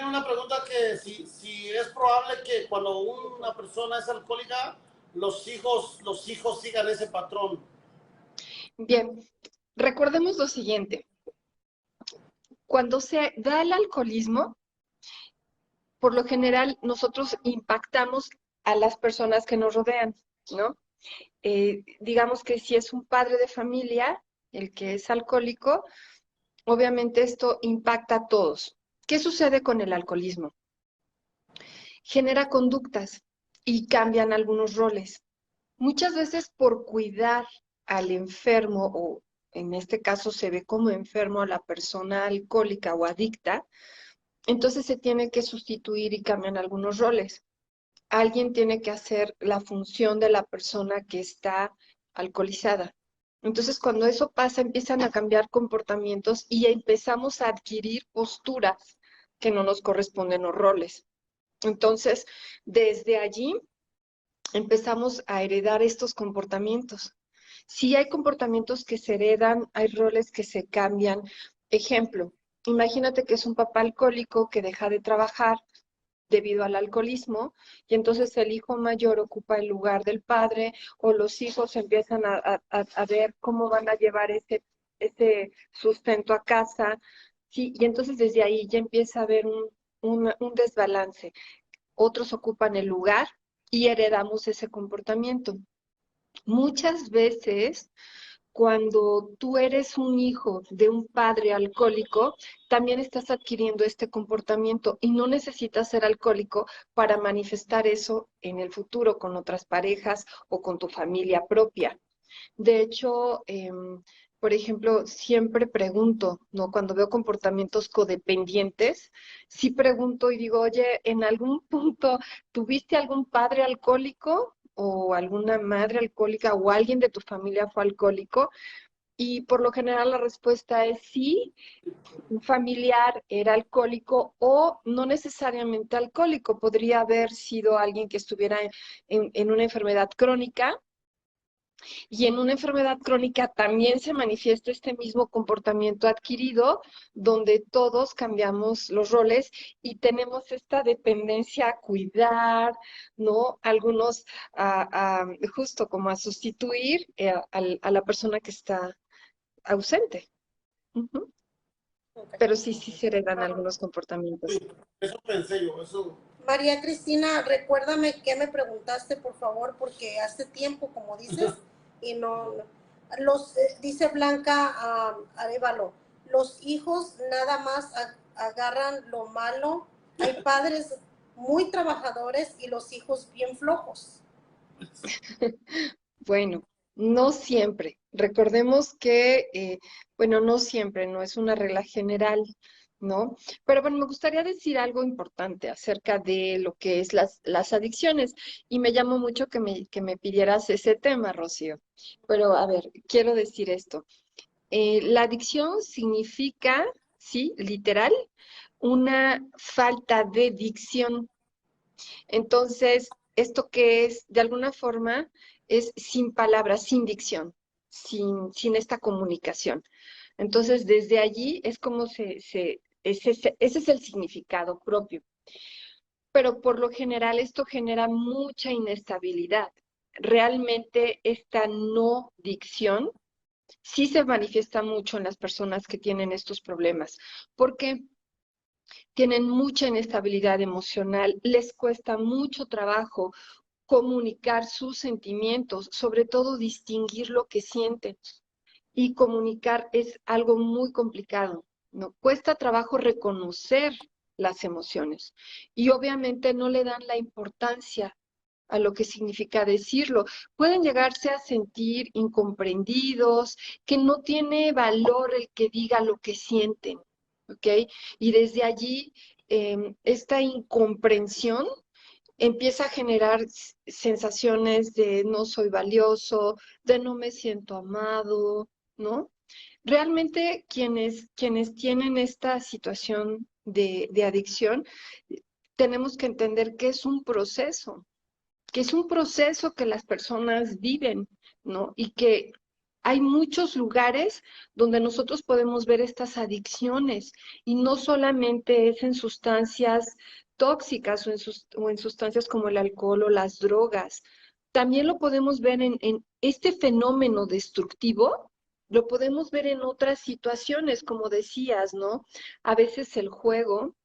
una pregunta que si es probable que cuando una persona es alcohólica, los hijos sigan ese patrón. Bien, recordemos lo siguiente. Cuando se da el alcoholismo, por lo general nosotros impactamos a las personas que nos rodean, ¿no? Digamos que si es un padre de familia, el que es alcohólico, obviamente esto impacta a todos. ¿Qué sucede con el alcoholismo? Genera conductas y cambian algunos roles. Muchas veces por cuidar al enfermo, o en este caso se ve como enfermo a la persona alcohólica o adicta, entonces se tiene que sustituir y cambian algunos roles. Alguien tiene que hacer la función de la persona que está alcoholizada. Entonces, cuando eso pasa, empiezan a cambiar comportamientos y empezamos a adquirir posturas que no nos corresponden los roles. Entonces, desde allí empezamos a heredar estos comportamientos. Si hay comportamientos que se heredan, hay roles que se cambian. Ejemplo, imagínate que es un papá alcohólico que deja de trabajar debido al alcoholismo, y entonces el hijo mayor ocupa el lugar del padre, o los hijos empiezan a ver cómo van a llevar ese sustento a casa, ¿sí? Y entonces desde ahí ya empieza a haber un desbalance. Otros ocupan el lugar y heredamos ese comportamiento. Muchas veces cuando tú eres un hijo de un padre alcohólico, también estás adquiriendo este comportamiento y no necesitas ser alcohólico para manifestar eso en el futuro con otras parejas o con tu familia propia. De hecho, por ejemplo, siempre pregunto, ¿no? Cuando veo comportamientos codependientes, sí pregunto y digo, oye, ¿en algún punto tuviste algún padre alcohólico o alguna madre alcohólica o alguien de tu familia fue alcohólico? Y por lo general la respuesta es sí, un familiar era alcohólico o no necesariamente alcohólico, podría haber sido alguien que estuviera en una enfermedad crónica, y en una enfermedad crónica también se manifiesta este mismo comportamiento adquirido, donde todos cambiamos los roles y tenemos esta dependencia a cuidar, ¿no? Algunos justo como a sustituir a la persona que está ausente. Ujú. Okay. Pero sí, sí se heredan algunos comportamientos. Sí, eso pensé yo, eso. María Cristina, recuérdame qué me preguntaste, por favor, porque hace tiempo, como dices, y dice Blanca Arevalo, los hijos nada más agarran lo malo. Hay padres muy trabajadores y los hijos bien flojos. Bueno, no siempre. Recordemos que, bueno, no siempre, no es una regla general, ¿no? Pero bueno, me gustaría decir algo importante acerca de lo que es las adicciones, y me llamó mucho que me pidieras ese tema, Rocío. Pero a ver, quiero decir esto. La adicción significa, sí, literal, una falta de dicción. Entonces, esto que es, de alguna forma, es sin palabras, sin dicción, sin esta comunicación. Entonces, desde allí es como ese es el significado propio. Pero por lo general esto genera mucha inestabilidad. Realmente esta no dicción sí se manifiesta mucho en las personas que tienen estos problemas. ¿Por qué? Tienen mucha inestabilidad emocional, les cuesta mucho trabajo comunicar sus sentimientos, sobre todo distinguir lo que sienten. Y comunicar es algo muy complicado, ¿no? Cuesta trabajo reconocer las emociones y obviamente no le dan la importancia a lo que significa decirlo. Pueden llegarse a sentir incomprendidos, que no tiene valor el que diga lo que sienten, ¿ok? Y desde allí, esta incomprensión empieza a generar sensaciones de no soy valioso, de no me siento amado, ¿no? Realmente quienes tienen esta situación de adicción, tenemos que entender que es un proceso que las personas viven, ¿no? Y que hay muchos lugares donde nosotros podemos ver estas adicciones y no solamente es en sustancias tóxicas o en sustancias como el alcohol o las drogas. También lo podemos ver en este fenómeno destructivo, lo podemos ver en otras situaciones, como decías, ¿no? A veces el juego.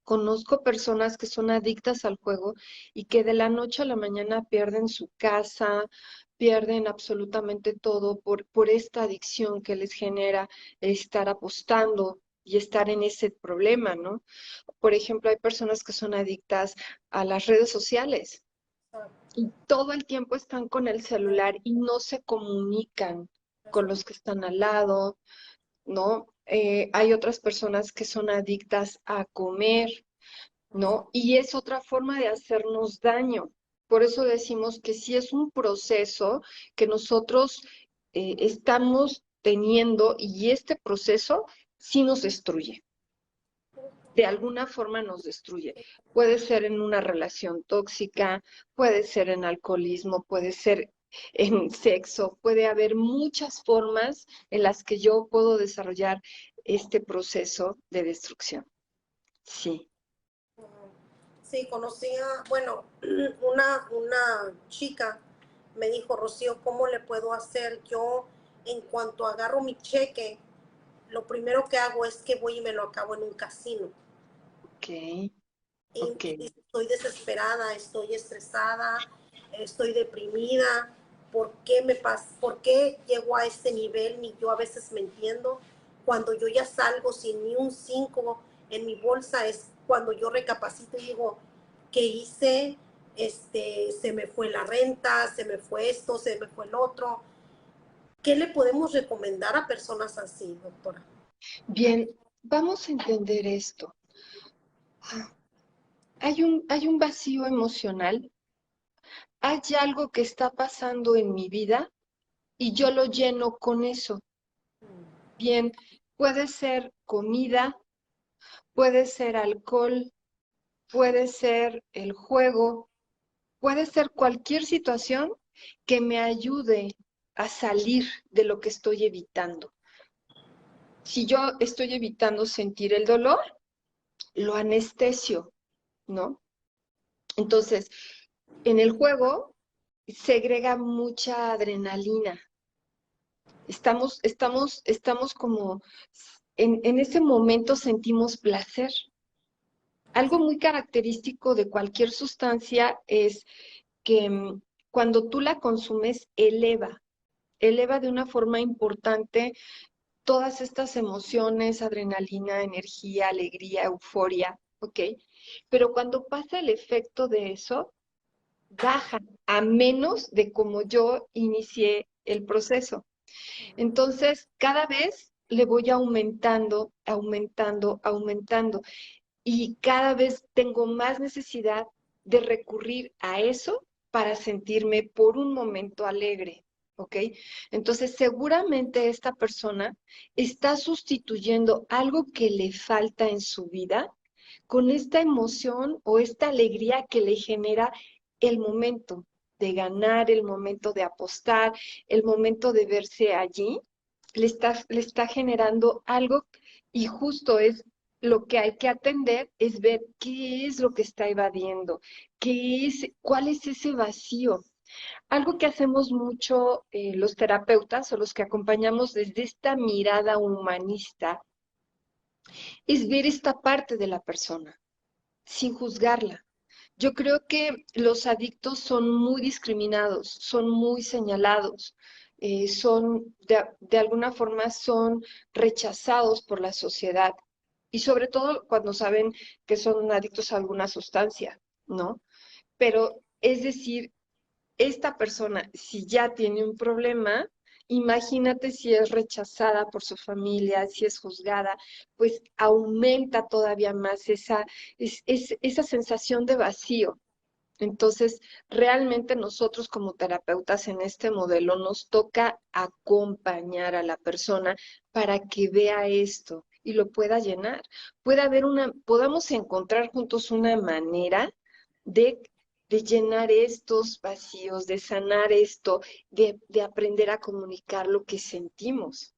Conozco personas que son adictas al juego y que de la noche a la mañana pierden su casa, pierden absolutamente todo por esta adicción que les genera estar apostando y estar en ese problema, ¿no? Por ejemplo, hay personas que son adictas a las redes sociales y todo el tiempo están con el celular y no se comunican con los que están al lado, ¿no? Hay otras personas que son adictas a comer, ¿no? Y es otra forma de hacernos daño. Por eso decimos que sí es un proceso que nosotros estamos teniendo y este proceso sí nos destruye. De alguna forma nos destruye. Puede ser en una relación tóxica, puede ser en alcoholismo, puede ser en sexo, puede haber muchas formas en las que yo puedo desarrollar este proceso de destrucción. Sí. Sí, conocía, bueno, una chica me dijo, Rocío, ¿cómo le puedo hacer? Yo, en cuanto agarro mi cheque, lo primero que hago es que voy y me lo acabo en un casino. Ok, ok. Y estoy desesperada, estoy estresada, estoy deprimida. ¿Por qué por qué llego a este nivel? Ni yo a veces me entiendo. Cuando yo ya salgo sin ni un 5 en mi bolsa es cuando yo recapacito y digo, ¿qué hice? Se me fue la renta, se me fue esto, se me fue el otro. ¿Qué le podemos recomendar a personas así, doctora? Bien, vamos a entender esto. Hay un vacío emocional, hay algo que está pasando en mi vida y yo lo lleno con eso. Bien, puede ser comida, puede ser alcohol, puede ser el juego, puede ser cualquier situación que me ayude a salir de lo que estoy evitando. Si yo estoy evitando sentir el dolor, lo anestesio, ¿no? Entonces, en el juego segrega mucha adrenalina. Estamos como en ese momento sentimos placer. Algo muy característico de cualquier sustancia es que cuando tú la consumes, eleva de una forma importante todas estas emociones, adrenalina, energía, alegría, euforia, ¿ok? Pero cuando pasa el efecto de eso, baja a menos de como yo inicié el proceso. Entonces, cada vez le voy aumentando, aumentando, aumentando y cada vez tengo más necesidad de recurrir a eso para sentirme por un momento alegre, ¿ok? Entonces, seguramente esta persona está sustituyendo algo que le falta en su vida con esta emoción o esta alegría que le genera el momento de ganar, el momento de apostar, el momento de verse allí, le está generando algo y justo es lo que hay que atender, es ver qué es lo que está evadiendo, cuál es ese vacío. Algo que hacemos mucho los terapeutas o los que acompañamos desde esta mirada humanista es ver esta parte de la persona sin juzgarla. Yo creo que los adictos son muy discriminados, son muy señalados, de alguna forma son rechazados por la sociedad y sobre todo cuando saben que son adictos a alguna sustancia, ¿no? Pero es decir, esta persona, si ya tiene un problema, imagínate si es rechazada por su familia, si es juzgada, pues aumenta todavía más esa sensación de vacío. Entonces, realmente nosotros como terapeutas en este modelo nos toca acompañar a la persona para que vea esto y lo pueda llenar. Podamos encontrar juntos una manera de de llenar estos vacíos, de sanar esto, de aprender a comunicar lo que sentimos.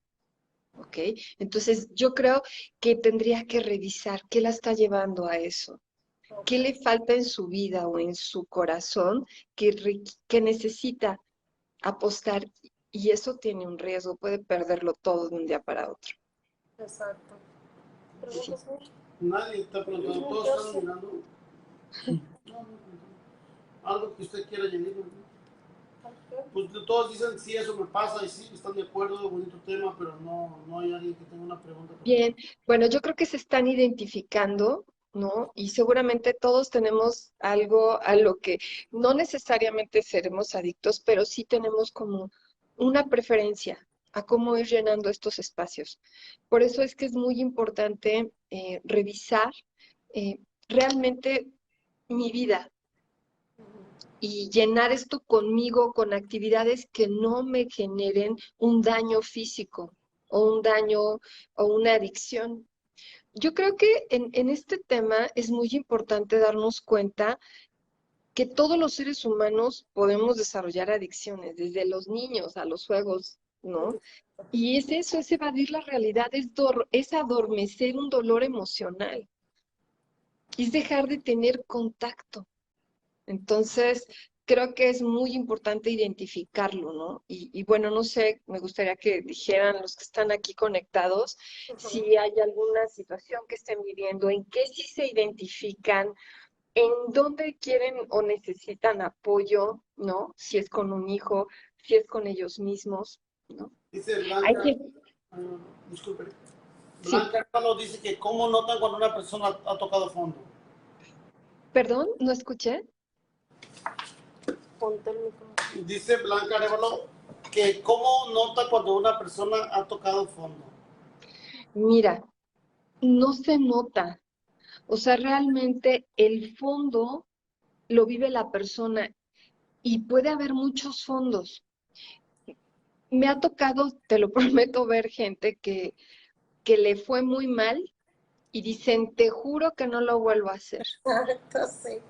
¿Ok? Entonces, yo creo que tendría que revisar qué la está llevando a eso. ¿Qué le falta en su vida o en su corazón que necesita apostar? Y eso tiene un riesgo, puede perderlo todo de un día para otro. Exacto. Sí. ¿Preguntas mucho? Nadie está preguntando, todos Yo están sí. mirando. No, algo que usted quiera añadir. Pues todos dicen sí, eso me pasa y sí, están de acuerdo, bonito tema, pero no hay alguien que tenga una pregunta. Bien, bueno, yo creo que se están identificando, ¿no? Y seguramente todos tenemos algo a lo que no necesariamente seremos adictos, pero sí tenemos como una preferencia a cómo ir llenando estos espacios. Por eso es que es muy importante revisar eh, realmente mi vida y llenar esto conmigo con actividades que no me generen un daño físico o un daño o una adicción. Yo creo que en este tema es muy importante darnos cuenta que todos los seres humanos podemos desarrollar adicciones, desde los niños a los juegos, ¿no? Y es eso, es evadir la realidad, es adormecer un dolor emocional, es dejar de tener contacto. Entonces, creo que es muy importante identificarlo, ¿no? Y bueno, no sé, me gustaría que dijeran los que están aquí conectados si hay alguna situación que estén viviendo, en qué sí se identifican, en dónde quieren o necesitan apoyo, ¿no? Si es con un hijo, si es con ellos mismos, ¿no? Dice Hay Blanca, que, disculpe, sí, Blanca Carlos dice que cómo notan cuando una persona ha tocado fondo. perdón, no escuché. Ponte el micrófono. Dice Blanca Arevalo que cómo nota cuando una persona ha tocado fondo. Mira, no se nota. O sea, realmente el fondo lo vive la persona y puede haber muchos fondos. Me ha tocado, te lo prometo, ver gente que le fue muy mal y dicen, te juro que no lo vuelvo a hacer. Entonces,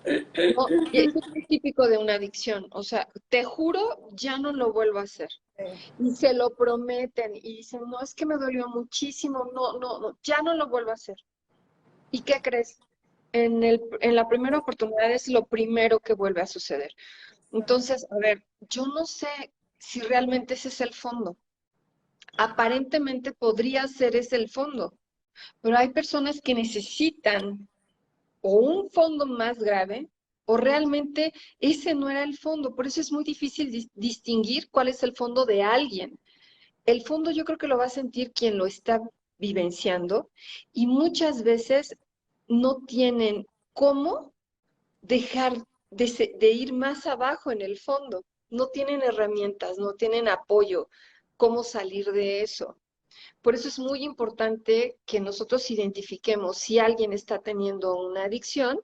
No, y eso es muy típico de una adicción. O sea, te juro, ya no lo vuelvo a hacer. Y se lo prometen y dicen, no, es que me dolió muchísimo, no, ya no lo vuelvo a hacer. ¿Y qué crees? En la primera oportunidad es lo primero que vuelve a suceder. Entonces, a ver, yo no sé si realmente ese es el fondo. Aparentemente podría ser ese el fondo, pero hay personas que necesitan o un fondo más grave o realmente ese no era el fondo. Por eso es muy difícil distinguir cuál es el fondo de alguien. El fondo yo creo que lo va a sentir quien lo está vivenciando y muchas veces no tienen cómo dejar de ir más abajo en el fondo. No tienen herramientas, no tienen apoyo, cómo salir de eso. Por eso es muy importante que nosotros identifiquemos si alguien está teniendo una adicción,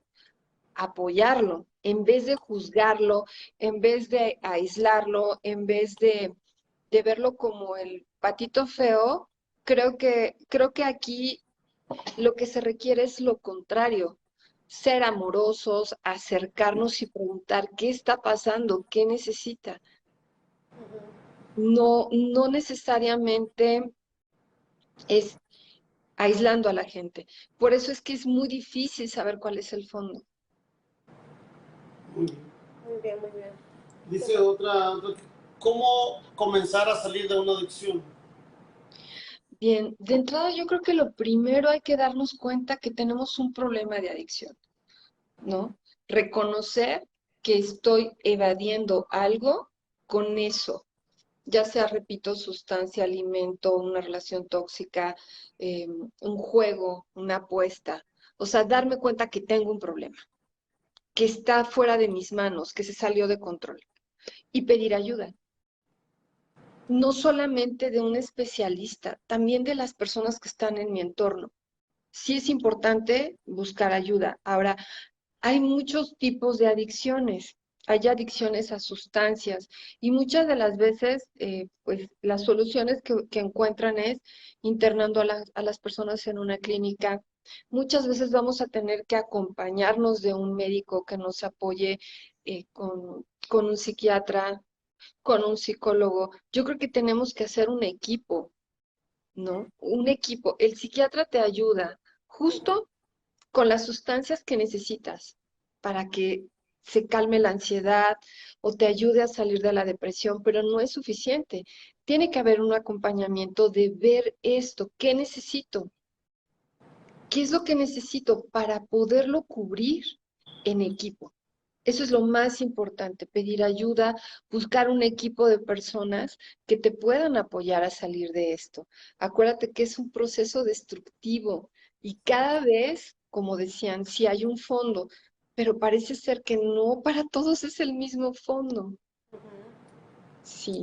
apoyarlo, en vez de juzgarlo, en vez de aislarlo, en vez de verlo como el patito feo, creo que aquí lo que se requiere es lo contrario, ser amorosos, acercarnos y preguntar qué está pasando, qué necesita. No necesariamente es aislando a la gente. Por eso es que es muy difícil saber cuál es el fondo. Muy bien. muy bien, muy bien. Dice otra, ¿cómo comenzar a salir de una adicción? Bien, de entrada yo creo que lo primero hay que darnos cuenta que tenemos un problema de adicción, ¿no? Reconocer que estoy evadiendo algo con eso, ya sea, repito, sustancia, alimento, una relación tóxica, un juego, una apuesta. O sea, darme cuenta que tengo un problema, que está fuera de mis manos, que se salió de control y pedir ayuda. No solamente de un especialista, también de las personas que están en mi entorno. Sí es importante buscar ayuda. Ahora, hay muchos tipos de adicciones. hay adicciones a sustancias y muchas de las veces, pues las soluciones que encuentran es internando a las personas en una clínica. Muchas veces vamos a tener que acompañarnos de un médico que nos apoye con un psiquiatra, con un psicólogo. Yo creo que tenemos que hacer un equipo, ¿no? Un equipo. El psiquiatra te ayuda justo con las sustancias que necesitas para que se calme la ansiedad o te ayude a salir de la depresión, pero no es suficiente. Tiene que haber un acompañamiento de ver esto, ¿qué necesito? ¿Qué es lo que necesito para poderlo cubrir en equipo? Eso es lo más importante, pedir ayuda, buscar un equipo de personas que te puedan apoyar a salir de esto. Acuérdate que es un proceso destructivo y cada vez, como decían, sí hay un fondo, pero parece ser que no para todos es el mismo fondo. Sí.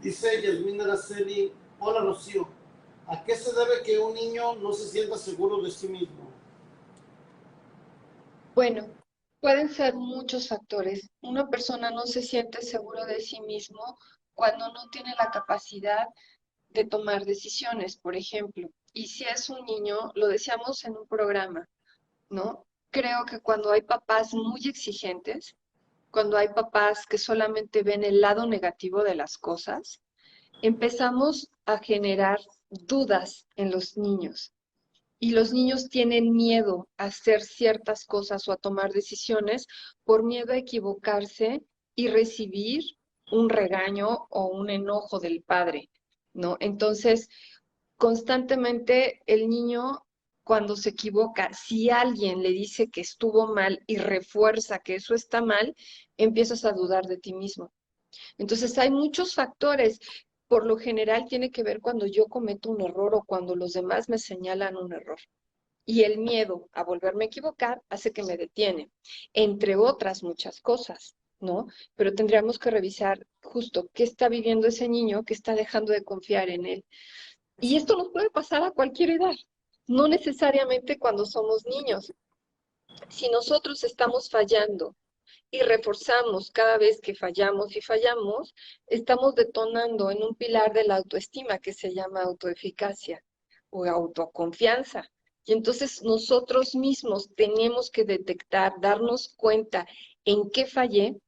Dice Yasmín Araceli, hola Rocío, ¿a qué se debe que un niño no se sienta seguro de sí mismo? Bueno, pueden ser muchos factores. Una persona no se siente seguro de sí mismo cuando no tiene la capacidad de tomar decisiones, por ejemplo. Y si es un niño, lo decíamos en un programa, ¿no? Creo que cuando hay papás muy exigentes, cuando hay papás que solamente ven el lado negativo de las cosas, empezamos a generar dudas en los niños. Y los niños tienen miedo a hacer ciertas cosas o a tomar decisiones por miedo a equivocarse y recibir un regaño o un enojo del padre, ¿no? Entonces, constantemente el niño, cuando se equivoca, si alguien le dice que estuvo mal y refuerza que eso está mal, empiezas a dudar de ti mismo. Entonces hay muchos factores. Por lo general tiene que ver cuando yo cometo un error o cuando los demás me señalan un error. Y el miedo a volverme a equivocar hace que me detiene, entre otras muchas cosas, ¿no? Pero tendríamos que revisar justo qué está viviendo ese niño que está dejando de confiar en él. Y esto nos puede pasar a cualquier edad, no necesariamente cuando somos niños. Si nosotros estamos fallando y reforzamos cada vez que fallamos y fallamos, estamos detonando en un pilar de la autoestima que se llama autoeficacia o autoconfianza. Y entonces nosotros mismos tenemos que detectar, darnos cuenta en qué fallé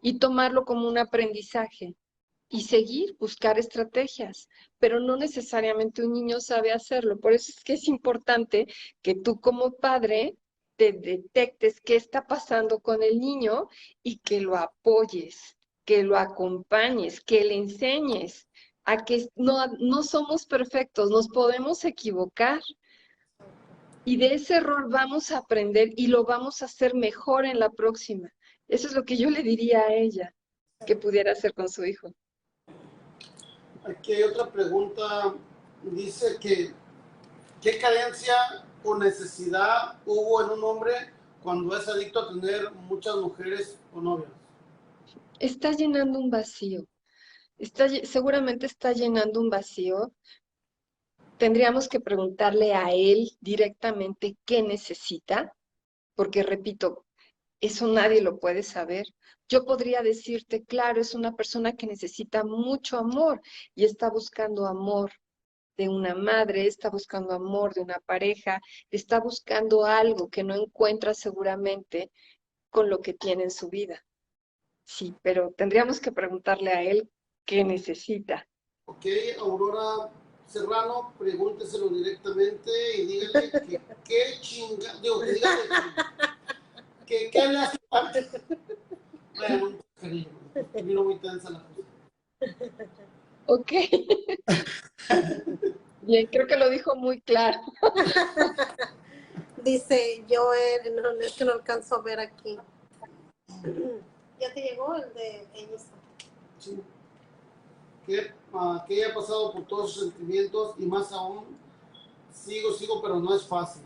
y tomarlo como un aprendizaje y seguir, buscar estrategias, pero no necesariamente un niño sabe hacerlo. Por eso es que es importante que tú como padre te detectes qué está pasando con el niño y que lo apoyes, que lo acompañes, que le enseñes a que no somos perfectos, nos podemos equivocar y de ese error vamos a aprender y lo vamos a hacer mejor en la próxima. Eso es lo que yo le diría a ella que pudiera hacer con su hijo. Aquí hay otra pregunta, dice que ¿qué carencia o necesidad hubo en un hombre cuando es adicto a tener muchas mujeres o novias? Está llenando un vacío. Seguramente está llenando un vacío. Tendríamos que preguntarle a él directamente qué necesita, porque repito, eso nadie lo puede saber. Yo podría decirte, claro, es una persona que necesita mucho amor y está buscando amor de una madre, está buscando amor de una pareja, está buscando algo que no encuentra seguramente con lo que tiene en su vida. Sí, pero tendríamos que preguntarle a él qué necesita. Ok, Aurora Serrano, pregúnteselo directamente y dígale que qué chinga, digo, que dígale que qué le hace falta. Bueno, cariño, vino muy tensa la cosa. Ok. Bien, creo que lo dijo muy claro. Dice Joel, no, es que no alcanzo a ver aquí. ¿Ya te llegó el de ella? Sí. Que haya pasado por todos sus sentimientos y más aún, sigo, pero no es fácil.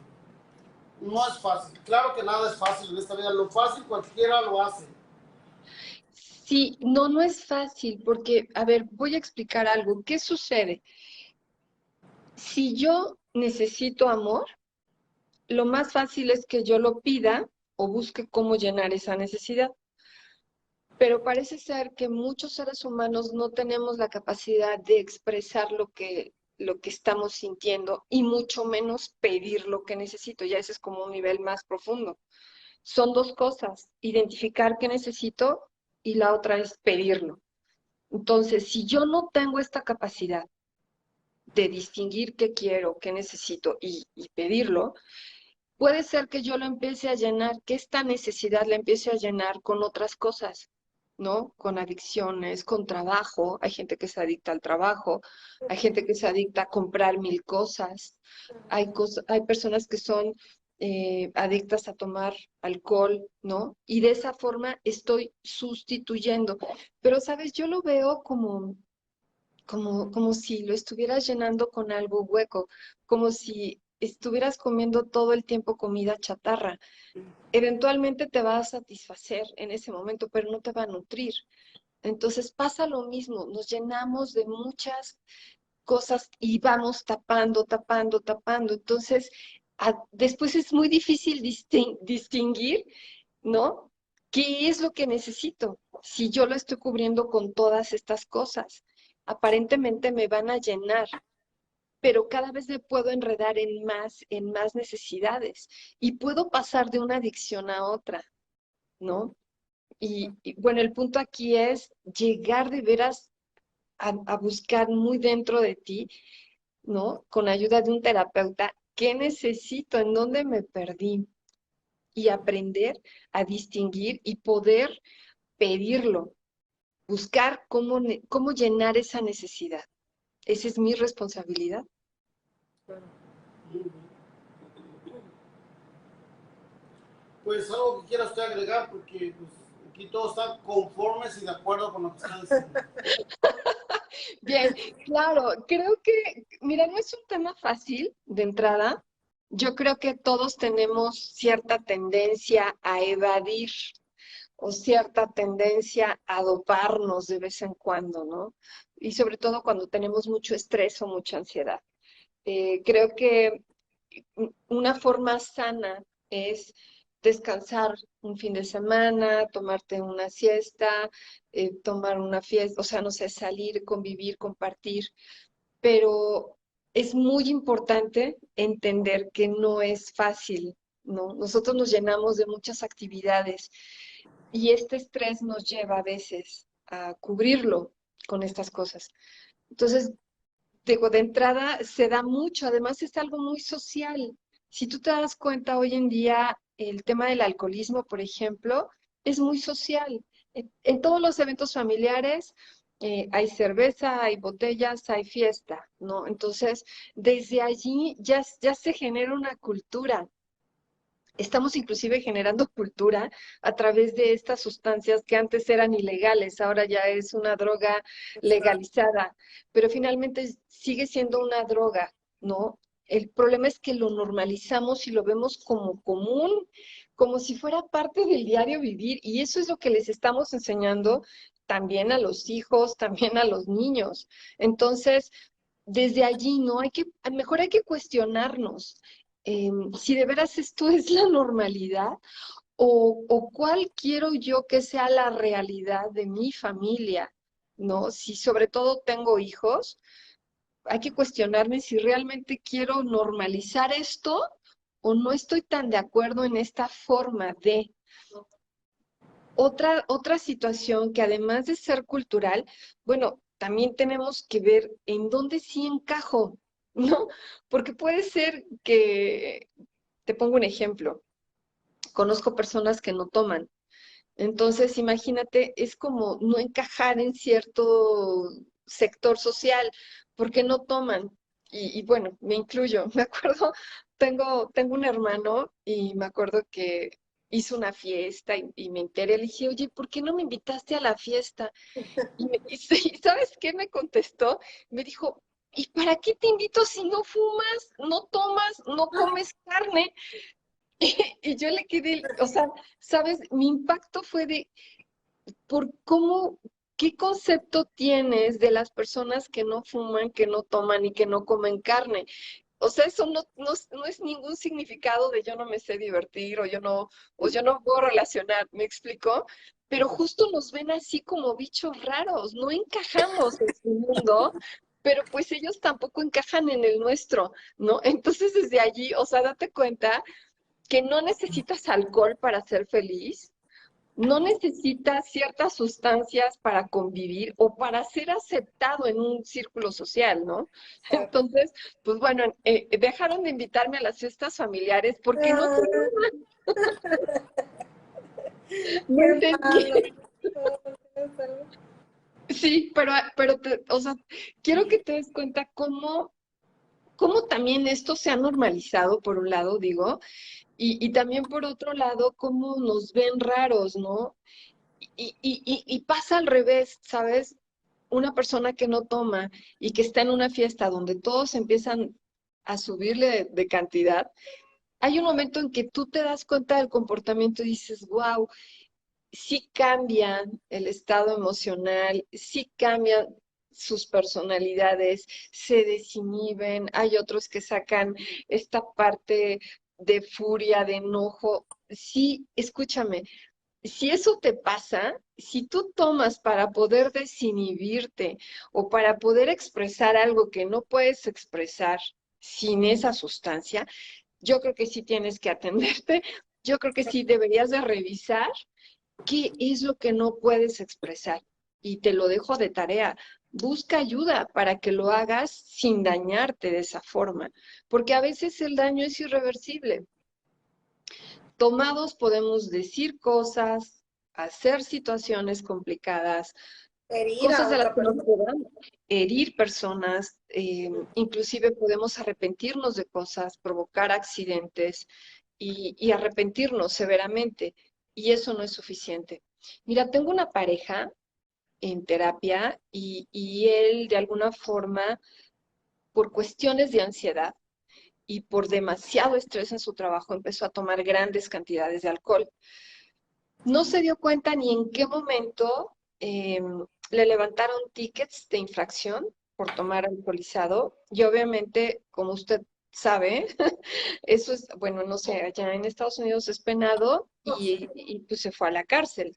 No es fácil. Claro que nada es fácil en esta vida. Lo fácil cualquiera lo hace. Sí, no es fácil porque, a ver, voy a explicar algo. ¿Qué sucede? Si yo necesito amor, lo más fácil es que yo lo pida o busque cómo llenar esa necesidad. Pero parece ser que muchos seres humanos no tenemos la capacidad de expresar lo que estamos sintiendo y mucho menos pedir lo que necesito. Ya ese es como un nivel más profundo. Son dos cosas, identificar qué necesito y la otra es pedirlo. Entonces, si yo no tengo esta capacidad de distinguir qué quiero, qué necesito y pedirlo, puede ser que yo lo empiece a llenar, que esta necesidad la empiece a llenar con otras cosas, ¿no? Con adicciones, con trabajo. Hay gente que se adicta al trabajo, hay gente que se adicta a comprar mil cosas, hay personas que son adictas a tomar alcohol, ¿no? Y de esa forma estoy sustituyendo. Pero, ¿sabes? Yo lo veo como si lo estuvieras llenando con algo hueco, como si estuvieras comiendo todo el tiempo comida chatarra. Eventualmente te va a satisfacer en ese momento, pero no te va a nutrir. Entonces pasa lo mismo, nos llenamos de muchas cosas y vamos tapando, tapando, tapando. Entonces, después es muy difícil distinguir, ¿no? ¿Qué es lo que necesito? Si yo lo estoy cubriendo con todas estas cosas, aparentemente me van a llenar, pero cada vez me puedo enredar en más necesidades y puedo pasar de una adicción a otra, ¿no? Y bueno, el punto aquí es llegar de veras a buscar muy dentro de ti, ¿no? Con ayuda de un terapeuta, ¿qué necesito? ¿En dónde me perdí? Y aprender a distinguir y poder pedirlo, buscar cómo llenar esa necesidad. Esa es mi responsabilidad. Pues algo que quiera usted agregar, porque pues, aquí todos están conformes y de acuerdo con lo que están diciendo. Bien, claro, creo que, mira, no es un tema fácil de entrada. Yo creo que todos tenemos cierta tendencia a evadir o cierta tendencia a doparnos de vez en cuando, ¿no? Y sobre todo cuando tenemos mucho estrés o mucha ansiedad. Creo que una forma sana es descansar un fin de semana, tomarte una siesta, tomar una fiesta, o sea, no sé, salir, convivir, compartir, pero es muy importante entender que no es fácil, ¿no? Nosotros nos llenamos de muchas actividades y este estrés nos lleva a veces a cubrirlo con estas cosas. Entonces, digo, de entrada se da mucho, además es algo muy social. Si tú te das cuenta hoy en día, el tema del alcoholismo, por ejemplo, es muy social. En todos los eventos familiares hay cerveza, hay botellas, hay fiesta, ¿no? Entonces, desde allí ya se genera una cultura. Estamos inclusive generando cultura a través de estas sustancias que antes eran ilegales, ahora ya es una droga legalizada, pero finalmente sigue siendo una droga, ¿no? El problema es que lo normalizamos y lo vemos como común, como si fuera parte del diario vivir, y eso es lo que les estamos enseñando también a los hijos, también a los niños. Entonces, desde allí, ¿no? Mejor hay que cuestionarnos si de veras esto es la normalidad o cuál quiero yo que sea la realidad de mi familia, ¿no? Si sobre todo tengo hijos, hay que cuestionarme si realmente quiero normalizar esto o no estoy tan de acuerdo en esta forma de. Otra situación que además de ser cultural, bueno, también tenemos que ver en dónde sí encajo, ¿no? Porque puede ser que, te pongo un ejemplo, conozco personas que no toman. Entonces, imagínate, es como no encajar en cierto sector social, porque no toman. Y bueno, me incluyo. Me acuerdo, tengo un hermano y me acuerdo que hizo una fiesta y me enteré, le dije, oye, ¿por qué no me invitaste a la fiesta? Y ¿sabes qué me contestó? Me dijo, ¿y para qué te invito si no fumas, no tomas, no comes carne? Y yo le quedé, o sea, ¿sabes? Mi impacto fue de, por cómo, ¿qué concepto tienes de las personas que no fuman, que no toman y que no comen carne? O sea, eso no es ningún significado de yo no me sé divertir o yo no puedo relacionar, ¿me explico? Pero justo nos ven así como bichos raros, no encajamos en su mundo, pero pues ellos tampoco encajan en el nuestro, ¿no? Entonces desde allí, o sea, date cuenta que no necesitas alcohol para ser feliz, no necesitas ciertas sustancias para convivir o para ser aceptado en un círculo social, ¿no? Claro. Entonces, pues bueno, dejaron de invitarme a las fiestas familiares porque no, Ah, no qué malo. entendí. Sí, o sea, quiero que te des cuenta cómo también esto se ha normalizado, por un lado, digo, y también por otro lado, cómo nos ven raros, ¿no? Y pasa al revés, ¿sabes? Una persona que no toma y que está en una fiesta donde todos empiezan a subirle de cantidad, hay un momento en que tú te das cuenta del comportamiento y dices, wow, sí cambian el estado emocional, sí cambian sus personalidades, se desinhiben, hay otros que sacan esta parte de furia, de enojo. Sí, escúchame, si eso te pasa, si tú tomas para poder desinhibirte o para poder expresar algo que no puedes expresar sin esa sustancia, yo creo que sí tienes que atenderte, yo creo que sí deberías de revisar qué es lo que no puedes expresar. Y te lo dejo de tarea. Busca ayuda para que lo hagas sin dañarte de esa forma, porque a veces el daño es irreversible. Tomados podemos decir cosas, hacer situaciones complicadas, Herir cosas a de las otra que nos persona. podamos herir personas, inclusive podemos arrepentirnos de cosas, provocar accidentes y arrepentirnos severamente, y eso no es suficiente. Mira, tengo una pareja en terapia y él de alguna forma, por cuestiones de ansiedad y por demasiado estrés en su trabajo, empezó a tomar grandes cantidades de alcohol. No se dio cuenta ni en qué momento le levantaron tickets de infracción por tomar alcoholizado y obviamente, como usted sabe, eso es, bueno, no sé, allá en Estados Unidos es penado y pues se fue a la cárcel.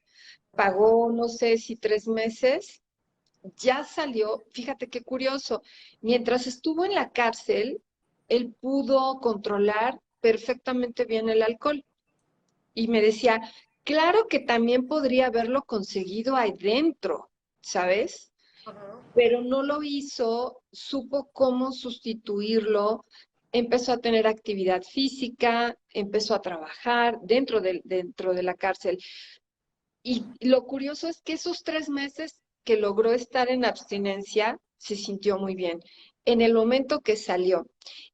Pagó, no sé si 3 meses, ya salió, fíjate qué curioso, mientras estuvo en la cárcel, él pudo controlar perfectamente bien el alcohol y me decía, claro que también podría haberlo conseguido ahí dentro, ¿sabes? Ajá. Pero no lo hizo, supo cómo sustituirlo, empezó a tener actividad física, empezó a trabajar dentro de la cárcel. Y lo curioso es que esos 3 meses que logró estar en abstinencia, se sintió muy bien. En el momento que salió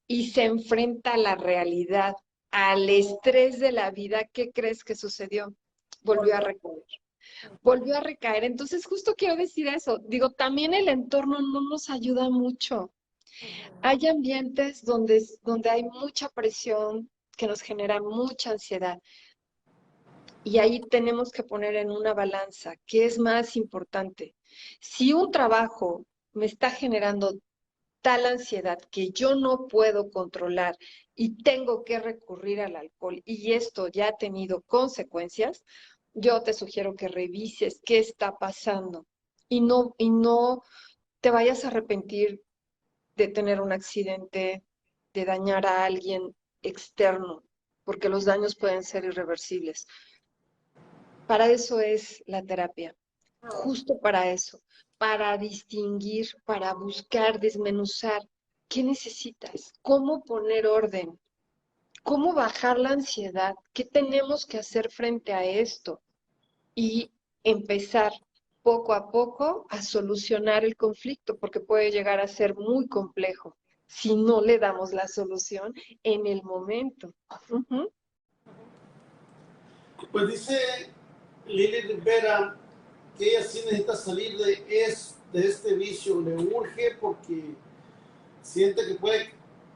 y se enfrenta a la realidad, al estrés de la vida, ¿qué crees que sucedió? Volvió a Volvió. recaer. Volvió a recaer. Entonces, justo quiero decir eso. Digo, también el entorno no nos ayuda mucho. Hay ambientes donde hay mucha presión que nos genera mucha ansiedad. Y ahí tenemos que poner en una balanza qué es más importante. Si un trabajo me está generando tal ansiedad que yo no puedo controlar y tengo que recurrir al alcohol y esto ya ha tenido consecuencias, yo te sugiero que revises qué está pasando y no te vayas a arrepentir de tener un accidente, de dañar a alguien externo, porque los daños pueden ser irreversibles. Para eso es la terapia, justo para eso, para distinguir, para buscar, desmenuzar qué necesitas, cómo poner orden, cómo bajar la ansiedad, qué tenemos que hacer frente a esto y empezar poco a poco a solucionar el conflicto, porque puede llegar a ser muy complejo si no le damos la solución en el momento. Ujú. Pues dice Lili Rivera que ella sí necesita salir de este vicio, le urge porque siente que puede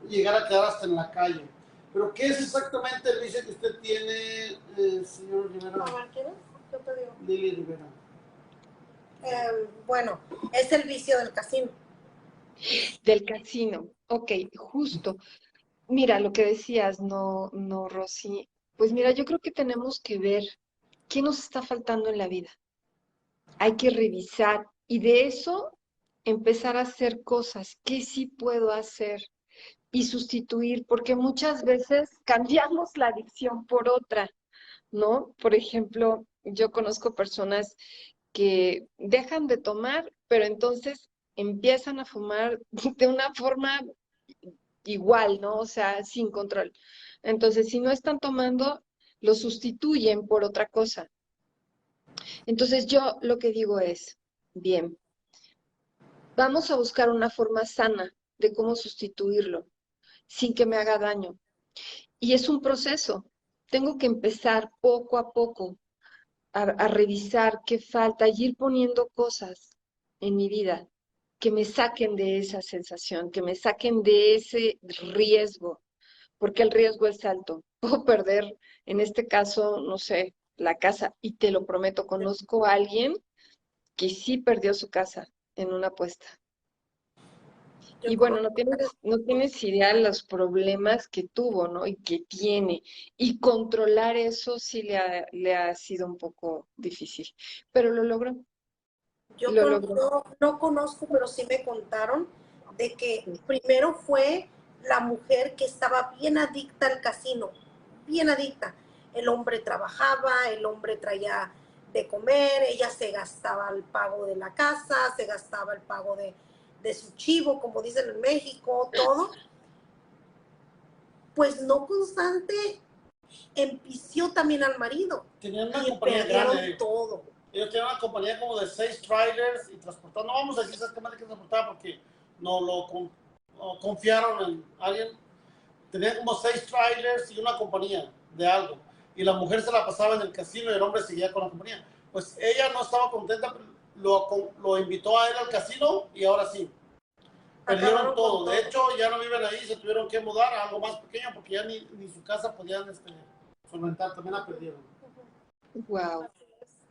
llegar a quedar hasta en la calle. Pero ¿qué es exactamente el vicio que usted tiene, señor Rivera? A ver, ¿quién es? ¿Qué te digo? Lili Rivera. Bueno, es el vicio del casino. Del casino. Ok, justo. Mira, lo que decías, no, Rosy. Pues mira, yo creo que tenemos que ver qué nos está faltando en la vida. Hay que revisar y de eso empezar a hacer cosas que sí puedo hacer y sustituir, porque muchas veces cambiamos la adicción por otra, ¿no? Por ejemplo, yo conozco personas que dejan de tomar, pero entonces empiezan a fumar de una forma igual, ¿no? O sea, sin control. Entonces, si no están tomando, lo sustituyen por otra cosa. Entonces, yo lo que digo es, bien, vamos a buscar una forma sana de cómo sustituirlo sin que me haga daño. Y es un proceso. Tengo que empezar poco a poco a revisar qué falta y ir poniendo cosas en mi vida que me saquen de esa sensación, que me saquen de ese riesgo, porque el riesgo es alto. Puedo perder, en este caso, no sé, la casa, y te lo prometo, conozco a alguien que sí perdió su casa en una apuesta. Yo Y bueno, conozco varias no tienes idea de los problemas que tuvo, ¿no? Y que tiene. Y controlar eso sí le ha sido un poco difícil. Pero lo logró, lo logró. yo no conozco, pero sí me contaron de que primero fue la mujer que estaba bien adicta al casino, bien adicta. El hombre trabajaba, el hombre traía de comer, ella se gastaba el pago de la casa, se gastaba el pago de su chivo, como dicen en México, todo. Pues no constante, empició también al marido Tenían una y compañía perdieron grande. todo. Ellos tenían una compañía como de 6 trailers y transportaban. No vamos a decir exactamente qué transportaba porque no no confiaron en alguien. Tenían como 6 trailers y una compañía de algo. Y la mujer se la pasaba en el casino y el hombre seguía con la compañía. Pues ella no estaba contenta, lo invitó a él al casino y ahora sí. Perdieron Acabaron con todo. De todo. hecho, ya no viven ahí, se tuvieron que mudar a algo más pequeño porque ya ni su casa podían solventar. También la perdieron. Wow.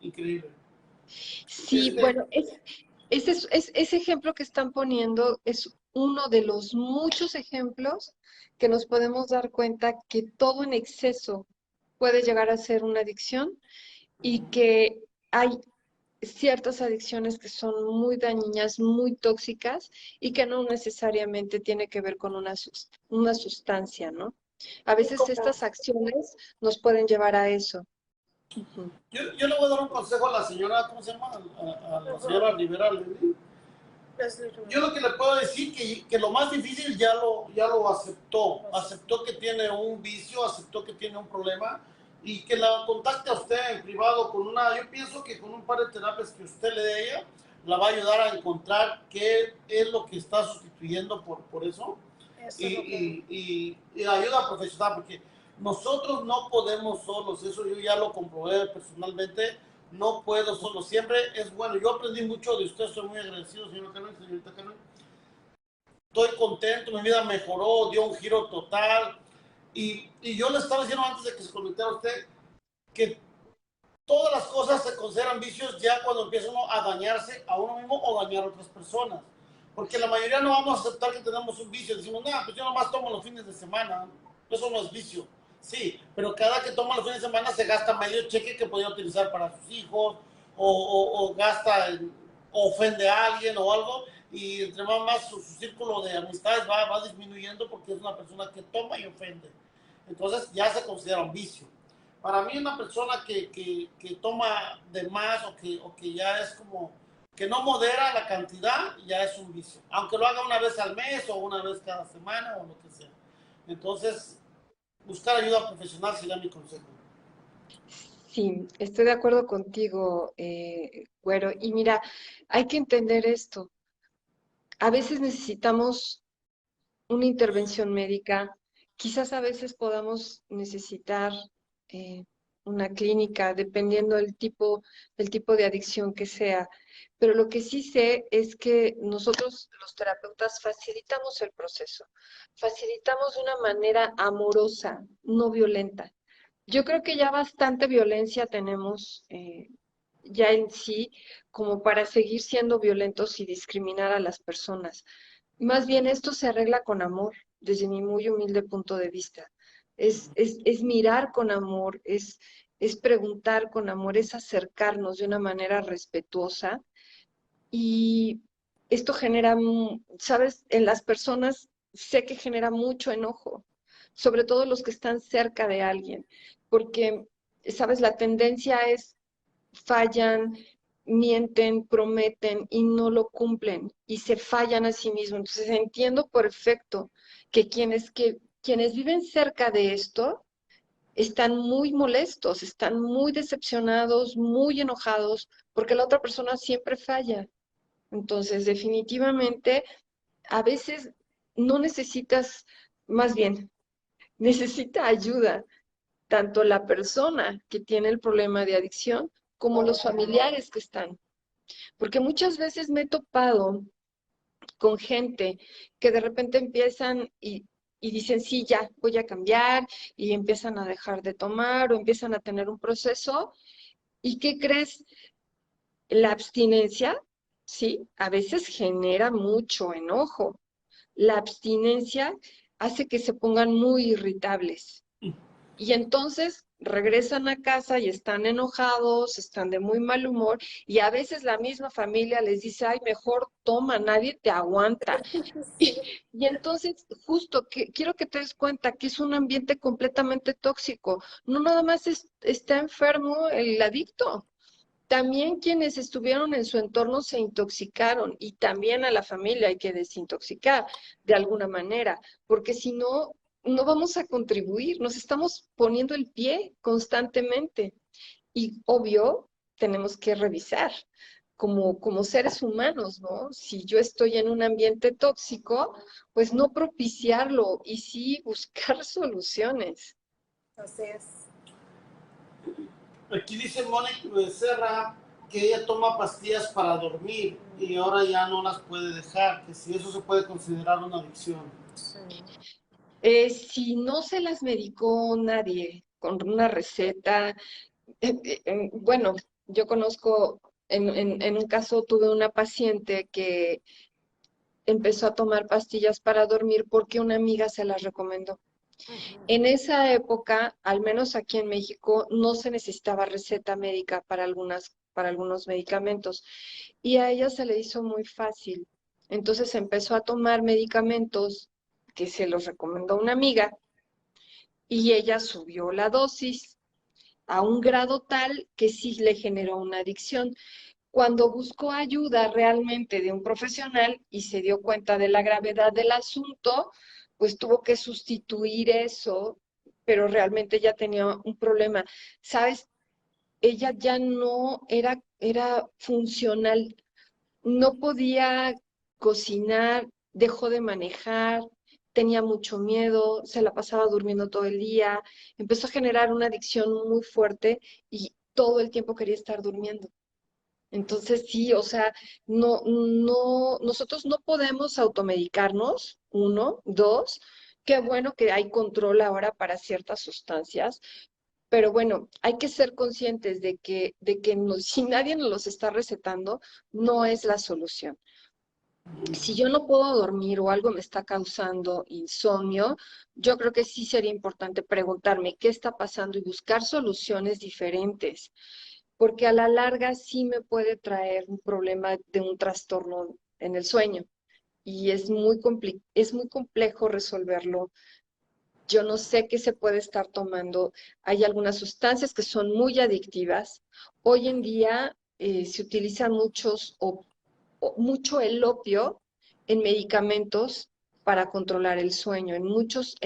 Increíble. Sí, Este, bueno, ese ejemplo que están poniendo es uno de los muchos ejemplos que nos podemos dar cuenta que todo en exceso puede llegar a ser una adicción y que hay ciertas adicciones que son muy dañinas, muy tóxicas y que no necesariamente tiene que ver con una sustancia, ¿no? A Y veces como estas acciones nos pueden llevar a eso. Ujú. yo le voy a dar un consejo a la señora, ¿cómo se llama? A la señora Rivera Levy. Yo lo que le puedo decir que lo más difícil ya lo aceptó. Aceptó que tiene un vicio, aceptó que tiene un problema y que la contacte a usted en privado con yo pienso que con un par de terapias que usted le dé a ella, la va a ayudar a encontrar qué es lo que está sustituyendo por eso. eso es lo que... Y ayuda profesional, porque nosotros no podemos solos, eso yo ya lo comprobé personalmente, no puedo solo, siempre es bueno, yo aprendí mucho de usted, soy muy agradecido, señor Carmen, señorita Carmen, estoy contento, mi vida mejoró, dio un giro total, y yo le estaba diciendo antes de que se conectara usted, que todas las cosas se consideran vicios ya cuando empieza uno a dañarse a uno mismo o dañar a otras personas. Porque la mayoría no vamos a aceptar que tenemos un vicio. Decimos, no, pues yo nomás tomo los fines de semana. Eso no es vicio. Sí, pero cada que toma los fines de semana se gasta medio cheque que podría utilizar para sus hijos o gasta, o ofende a alguien o algo. Y entre más su círculo de amistades va disminuyendo porque es una persona que toma y ofende. Entonces ya se considera un vicio. Para mí una persona que toma de más o que ya es como que no modera la cantidad, ya es un vicio. Aunque lo haga una vez al mes o una vez cada semana o lo que sea. Entonces, buscar ayuda profesional sería mi consejo. Sí, estoy de acuerdo contigo, Güero. Y mira, hay que entender esto. A veces necesitamos una intervención médica, quizás a veces podamos necesitar eh, una clínica, dependiendo del tipo de adicción que sea. Pero lo que sí sé es que nosotros, los terapeutas, facilitamos el proceso, facilitamos de una manera amorosa, no violenta. Yo creo que ya bastante violencia tenemos ya en sí como para seguir siendo violentos y discriminar a las personas. Más bien esto se arregla con amor. desde mi muy humilde punto de vista. Es mirar con amor, es preguntar con amor, es acercarnos de una manera respetuosa y esto genera, ¿sabes? En las personas sé que genera mucho enojo, sobre todo los que están cerca de alguien, porque, ¿sabes? La tendencia es fallan, mienten, prometen y no lo cumplen y se fallan a sí mismos. Entonces entiendo perfecto que quienes viven cerca de esto están muy molestos, están muy decepcionados, muy enojados, porque la otra persona siempre falla. Entonces, definitivamente, a veces no necesitas, más bien, necesita ayuda, tanto la persona que tiene el problema de adicción como los familiares que están. Porque muchas veces me he topado con gente que de repente empiezan y dicen, sí, ya, voy a cambiar, y empiezan a dejar de tomar o empiezan a tener un proceso. ¿Y qué crees? La abstinencia, sí, a veces genera mucho enojo. La abstinencia hace que se pongan muy irritables. Y entonces regresan a casa y están enojados, están de muy mal humor, y a veces la misma familia les dice, ay, mejor toma, nadie te aguanta. Sí. Y entonces, justo, quiero que te des cuenta que es un ambiente completamente tóxico. No nada más está enfermo el adicto, también quienes estuvieron en su entorno se intoxicaron y también a la familia hay que desintoxicar de alguna manera, porque si no, no vamos a contribuir, nos estamos poniendo el pie constantemente y obvio tenemos que revisar como seres humanos, ¿no? Si yo estoy en un ambiente tóxico, pues no propiciarlo y sí buscar soluciones. Así es. Aquí dice Mónica Becerra que ella toma pastillas para dormir y ahora ya no las puede dejar, que si eso se puede considerar una adicción. Sí. Si no se las medicó nadie con una receta, bueno, yo conozco, en un caso tuve una paciente que empezó a tomar pastillas para dormir porque una amiga se las recomendó. En esa época, al menos aquí en México, no se necesitaba receta médica para algunos medicamentos y a ella se le hizo muy fácil. Entonces empezó a tomar medicamentos que se los recomendó una amiga y ella subió la dosis a un grado tal que sí le generó una adicción. Cuando buscó ayuda realmente de un profesional y se dio cuenta de la gravedad del asunto, pues tuvo que sustituir eso, pero realmente ya tenía un problema. ¿Sabes? Ella ya no era funcional, no podía cocinar, dejó de manejar, tenía mucho miedo, se la pasaba durmiendo todo el día, empezó a generar una adicción muy fuerte y todo el tiempo quería estar durmiendo. Entonces sí, o sea, nosotros no podemos automedicarnos, uno, dos, qué bueno que hay control ahora para ciertas sustancias, pero bueno, hay que ser conscientes de que si nadie nos los está recetando, no es la solución. Si yo no puedo dormir o algo me está causando insomnio, yo creo que sí sería importante preguntarme qué está pasando y buscar soluciones diferentes, porque a la larga sí me puede traer un problema de un trastorno en el sueño y es muy complejo resolverlo. Yo no sé qué se puede estar tomando. Hay algunas sustancias que son muy adictivas. Hoy en día se utilizan mucho el opio en medicamentos para controlar el sueño. En muchos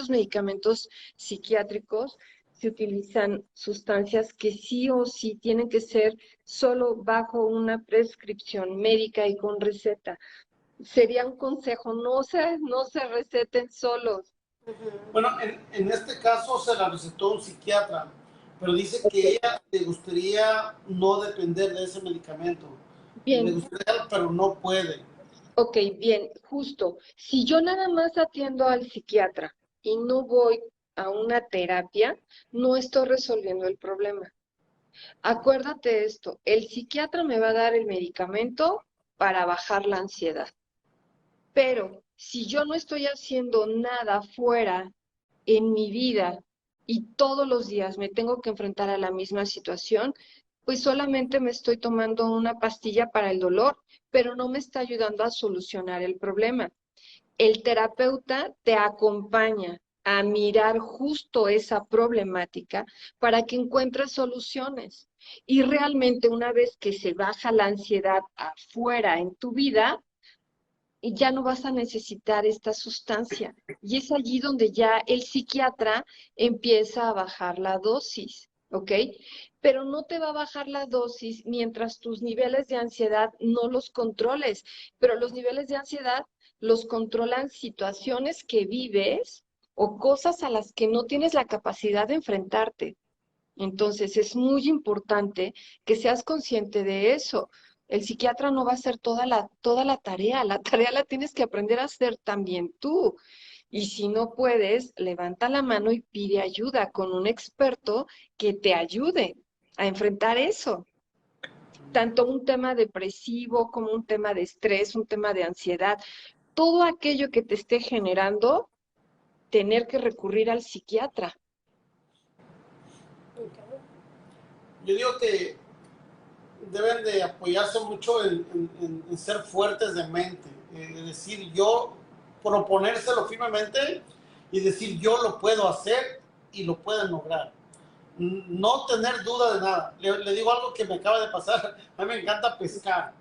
medicamentos psiquiátricos se utilizan sustancias que sí o sí tienen que ser solo bajo una prescripción médica y con receta. Sería un consejo, no se receten solos. Bueno, en este caso se la recetó un psiquiatra, pero dice que ella le gustaría no depender de ese medicamento. Le Bien, gustaría, pero no puede. ok, bien, justo. Si yo nada más atiendo al psiquiatra y no voy a una terapia, no estoy resolviendo el problema. Acuérdate esto, el psiquiatra me va a dar el medicamento para bajar la ansiedad, pero Si yo no estoy haciendo nada fuera en mi vida y todos los días me tengo que enfrentar a la misma situación, pues solamente me estoy tomando una pastilla para el dolor, pero no me está ayudando a solucionar el problema. El terapeuta te acompaña a mirar justo esa problemática para que encuentres soluciones. Y realmente una vez que se baja la ansiedad afuera en tu vida, y ya no vas a necesitar esta sustancia. Y es allí donde ya el psiquiatra empieza a bajar la dosis, ¿ok? Pero no te va a bajar la dosis mientras tus niveles de ansiedad no los controles. Pero los niveles de ansiedad los controlan situaciones que vives o cosas a las que no tienes la capacidad de enfrentarte. Entonces, es muy importante que seas consciente de eso. El psiquiatra no va a hacer toda la tarea la tienes que aprender a hacer también tú. Y si no puedes, levanta la mano y pide ayuda con un experto que te ayude a enfrentar eso. Tanto un tema depresivo como un tema de estrés, un tema de ansiedad, todo aquello que te esté generando, tener que recurrir al psiquiatra. Yo digo que deben de apoyarse mucho en ser fuertes de mente, es decir, yo proponérselo firmemente y decir yo lo puedo hacer y lo pueden lograr. No tener duda de nada. Le digo algo que me acaba de pasar. A mí me encanta pescar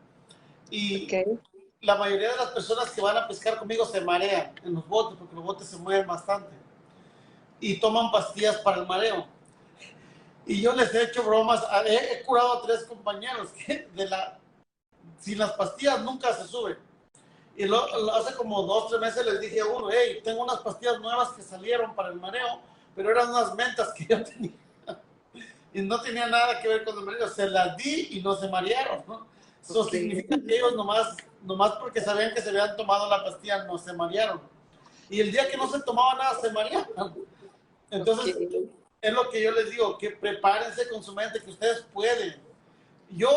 y Okay. la mayoría de las personas que van a pescar conmigo se marean en los botes porque los botes se mueven bastante y toman pastillas para el mareo. Y yo les he hecho bromas, he curado a 3 compañeros que sin las pastillas nunca se suben. Y hace como 2 o 3 meses les dije a uno, hey, tengo unas pastillas nuevas que salieron para el mareo, pero eran unas mentas que yo tenía. Y no tenía nada que ver con el mareo. Se las di y no se marearon, ¿no? Eso significa que ellos nomás porque sabían que se habían tomado la pastilla, no se marearon. Y el día que no se tomaba nada, se marearon. Entonces, es lo que yo les digo, que prepárense con su mente, que ustedes pueden. Yo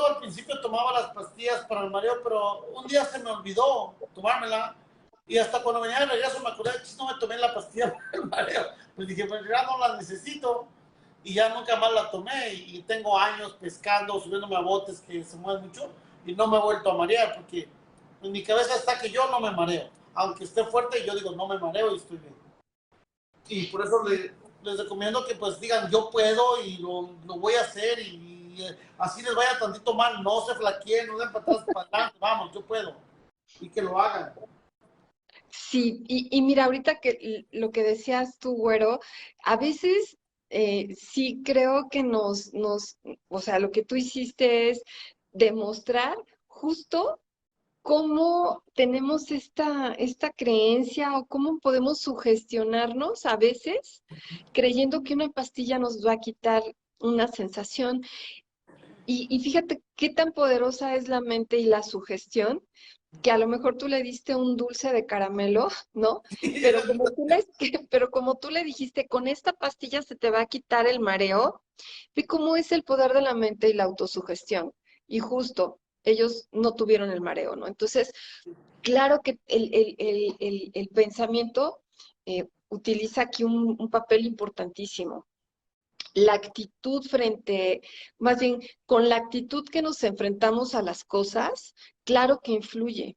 al principio tomaba las pastillas para el mareo, pero un día se me olvidó tomármela y hasta cuando venía de regreso me acordé que no me tomé la pastilla para el mareo. Pues dije, pues ya no la necesito y ya nunca más la tomé y tengo años pescando, subiéndome a botes que se mueven mucho y no me he vuelto a marear porque en mi cabeza está que yo no me mareo. Aunque esté fuerte, yo digo, no me mareo y estoy bien. Y por eso les recomiendo que pues digan yo puedo y lo voy a hacer y así les vaya tantito mal, no se flaqueen, no den para atrás, para adelante, vamos, yo puedo y que lo hagan. Sí, y mira, ahorita que lo que decías tú, güero, a veces sí creo que o sea, lo que tú hiciste es demostrar justo cómo tenemos esta creencia o cómo podemos sugestionarnos a veces creyendo que una pastilla nos va a quitar una sensación. Y fíjate qué tan poderosa es la mente y la sugestión, que a lo mejor tú le diste un dulce de caramelo, ¿no? Pero como tú le dijiste, con esta pastilla se te va a quitar el mareo, ve cómo es el poder de la mente y la autosugestión. Y justo, ellos no tuvieron el mareo, ¿no? Entonces, claro que el pensamiento utiliza aquí un papel importantísimo. La actitud más bien, con la actitud que nos enfrentamos a las cosas, claro que influye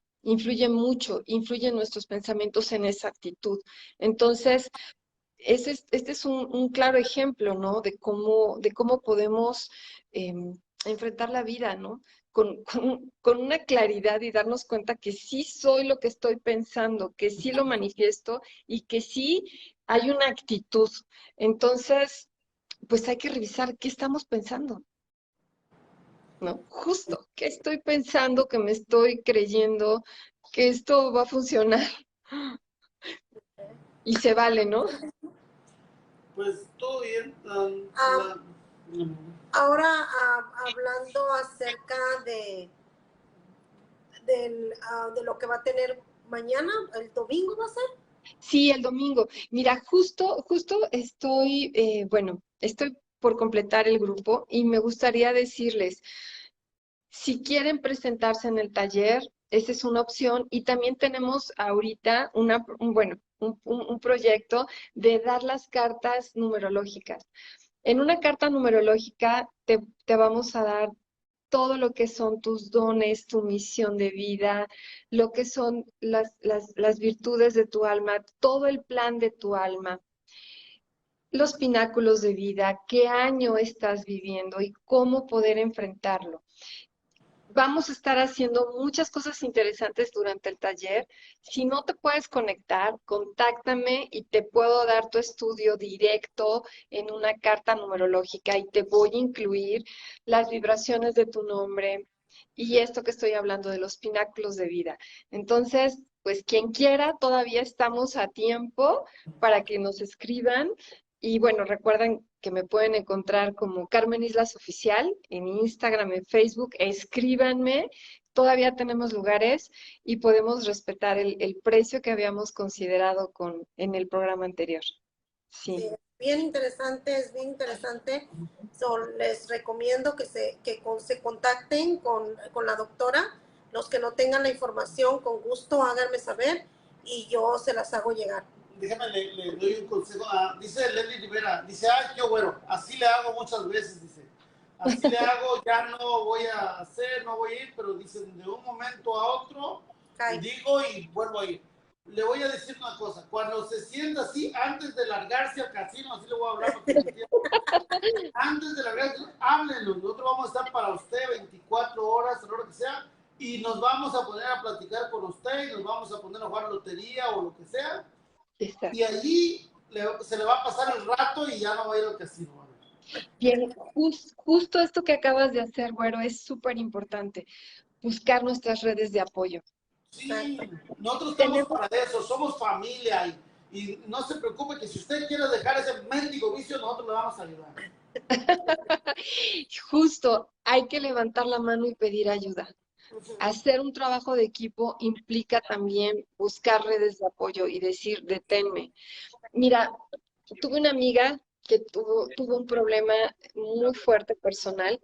mucho, influyen nuestros pensamientos en esa actitud. Entonces, este es un claro ejemplo, ¿no? De cómo podemos enfrentar la vida, ¿no? Con una claridad y darnos cuenta que sí soy lo que estoy pensando, que sí lo manifiesto y que sí hay una actitud. Entonces, pues hay que revisar qué estamos pensando, ¿no? Justo, ¿qué estoy pensando, que me estoy creyendo que esto va a funcionar? Y se vale, ¿no? Pues todo bien. Ah, ahora, hablando acerca de lo que va a tener mañana, el domingo va a ser. Sí, el domingo. Mira, justo estoy, bueno, estoy por completar el grupo y me gustaría decirles, si quieren presentarse en el taller, esa es una opción. Y también tenemos ahorita un proyecto de dar las cartas numerológicas. En una carta numerológica te vamos a dar todo lo que son tus dones, tu misión de vida, lo que son las virtudes de tu alma, todo el plan de tu alma, los pináculos de vida, qué año estás viviendo y cómo poder enfrentarlo. Vamos a estar haciendo muchas cosas interesantes durante el taller. Si no te puedes conectar, contáctame y te puedo dar tu estudio directo en una carta numerológica y te voy a incluir las vibraciones de tu nombre y esto que estoy hablando de los pináculos de vida. Entonces, pues quien quiera, todavía estamos a tiempo para que nos escriban. Y bueno, recuerden que me pueden encontrar como Carmen Islas Oficial en Instagram, en Facebook. Escríbanme, todavía tenemos lugares y podemos respetar el precio que habíamos considerado en el programa anterior. Sí. Sí, bien interesante, es bien interesante. Les recomiendo que se contacten con la doctora. Los que no tengan la información, con gusto háganme saber y yo se las hago llegar. Déjame, le doy un consejo. Dice Leslie Rivera, dice, ay, qué bueno, así le hago muchas veces, dice. Así le hago, ya no voy a hacer, no voy a ir, pero dicen, de un momento a otro, digo y vuelvo a ir. Le voy a decir una cosa, cuando se sienta así, antes de largarse al casino, así le voy a hablar, antes de largarse, háblenos, nosotros vamos a estar para usted 24 horas, a la hora que sea, y nos vamos a poner a platicar con usted, y nos vamos a poner a jugar lotería o lo que sea. Exacto. Y allí se le va a pasar el rato y ya no va a ir al casino. Bien, justo esto que acabas de hacer, Güero, es súper importante. Buscar nuestras redes de apoyo. Sí, nosotros estamos para eso, somos familia y no se preocupe que si usted quiere dejar ese mendigo vicio, nosotros le vamos a ayudar. Justo, hay que levantar la mano y pedir ayuda. Hacer un trabajo de equipo implica también buscar redes de apoyo y decir, deténme. Mira, tuve una amiga que tuvo un problema muy fuerte personal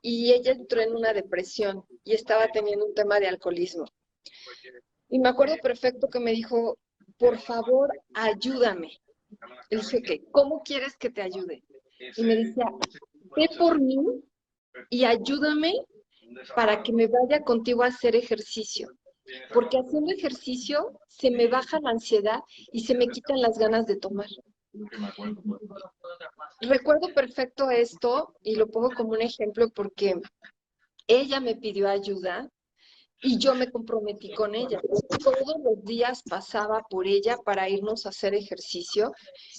y ella entró en una depresión y estaba teniendo un tema de alcoholismo. Y me acuerdo perfecto que me dijo, por favor, ayúdame. Le dije, ok, ¿cómo quieres que te ayude? Y me decía, ve por mí y ayúdame para que me vaya contigo a hacer ejercicio. Porque haciendo ejercicio se me baja la ansiedad y se me quitan las ganas de tomar. Recuerdo perfecto esto y lo pongo como un ejemplo porque ella me pidió ayuda y yo me comprometí con ella. Todos los días pasaba por ella para irnos a hacer ejercicio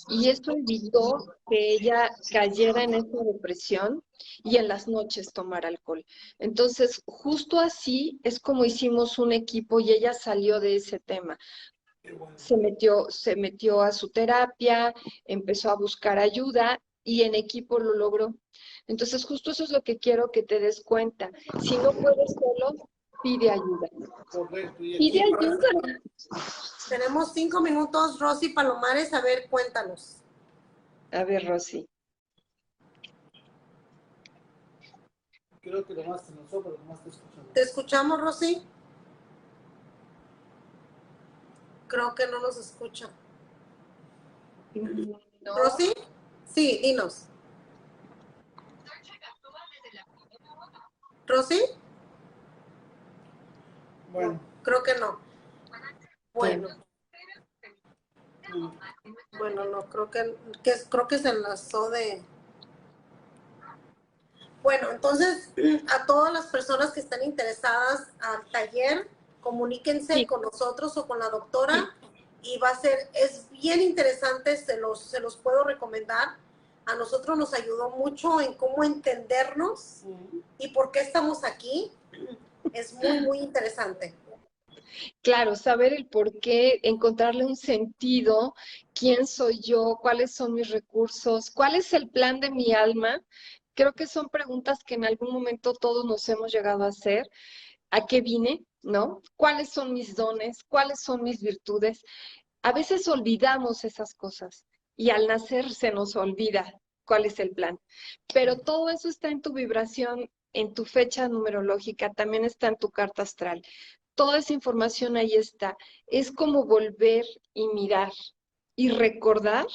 y esto evitó que ella cayera en esa depresión y en las noches tomar alcohol. Entonces, justo así es como hicimos un equipo y ella salió de ese tema. Se metió a su terapia, empezó a buscar ayuda y en equipo lo logró. Entonces, justo eso es lo que quiero que te des cuenta. Si no puedes solo, pide ayuda. Correcto. Pide ayuda. Tenemos 5 minutos, Rosy Palomares. A ver, cuéntanos. A ver, Rosy. Creo que nomás te lanzó, pero nomás te escuchamos. ¿Te escuchamos, Rosy? Creo que no nos escucha. No. ¿Rosy? Sí, dinos. ¿Rosy? Bueno. No, creo que no. Bueno. Bueno, no, creo que se enlazó de... Bueno, entonces, a todas las personas que están interesadas al taller, comuníquense con nosotros o con la doctora y es bien interesante, se los puedo recomendar. A nosotros nos ayudó mucho en cómo entendernos y por qué estamos aquí. Es muy, muy interesante. Claro, saber el por qué, encontrarle un sentido, quién soy yo, cuáles son mis recursos, cuál es el plan de mi alma. Creo que son preguntas que en algún momento todos nos hemos llegado a hacer. ¿A qué vine? ¿No? ¿Cuáles son mis dones? ¿Cuáles son mis virtudes? A veces olvidamos esas cosas y al nacer se nos olvida cuál es el plan. Pero todo eso está en tu vibración, en tu fecha numerológica, también está en tu carta astral. toda esa información ahí está. Es como volver y mirar y recordar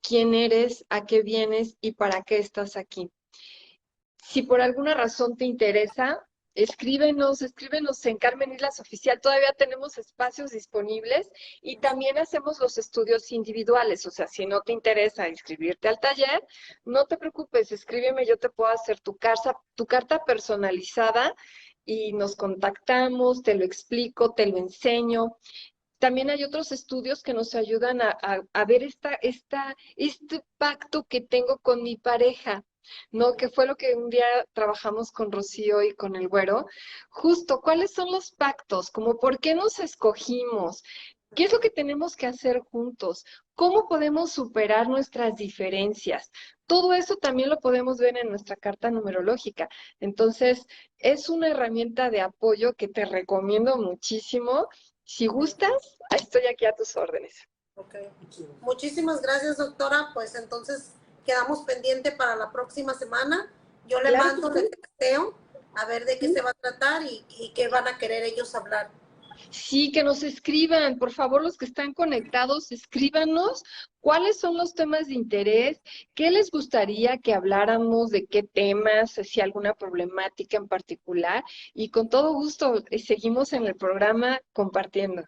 quién eres, a qué vienes y para qué estás aquí. Si por alguna razón te interesa, escríbenos en Carmen Islas Oficial. Todavía tenemos espacios disponibles y también hacemos los estudios individuales. O sea, si no te interesa inscribirte al taller, no te preocupes, escríbeme, yo te puedo hacer tu carta personalizada y nos contactamos, te lo explico, te lo enseño. También hay otros estudios que nos ayudan a ver este pacto que tengo con mi pareja, ¿no? Que fue lo que un día trabajamos con Rocío y con el Güero. Justo, ¿cuáles son los pactos? Como por qué nos escogimos, qué es lo que tenemos que hacer juntos, cómo podemos superar nuestras diferencias. Todo eso también lo podemos ver en nuestra carta numerológica. Entonces, es una herramienta de apoyo que te recomiendo muchísimo. Si gustas, estoy aquí a tus órdenes. Ok. Muchísimas gracias, doctora. Pues entonces quedamos pendiente para la próxima semana. Yo le Claro mando, que le sí. texteo a ver de qué se va a tratar y qué van a querer ellos hablar. Sí, que nos escriban, por favor, los que están conectados, escríbanos cuáles son los temas de interés, qué les gustaría que habláramos, de qué temas, si alguna problemática en particular, y con todo gusto seguimos en el programa compartiendo.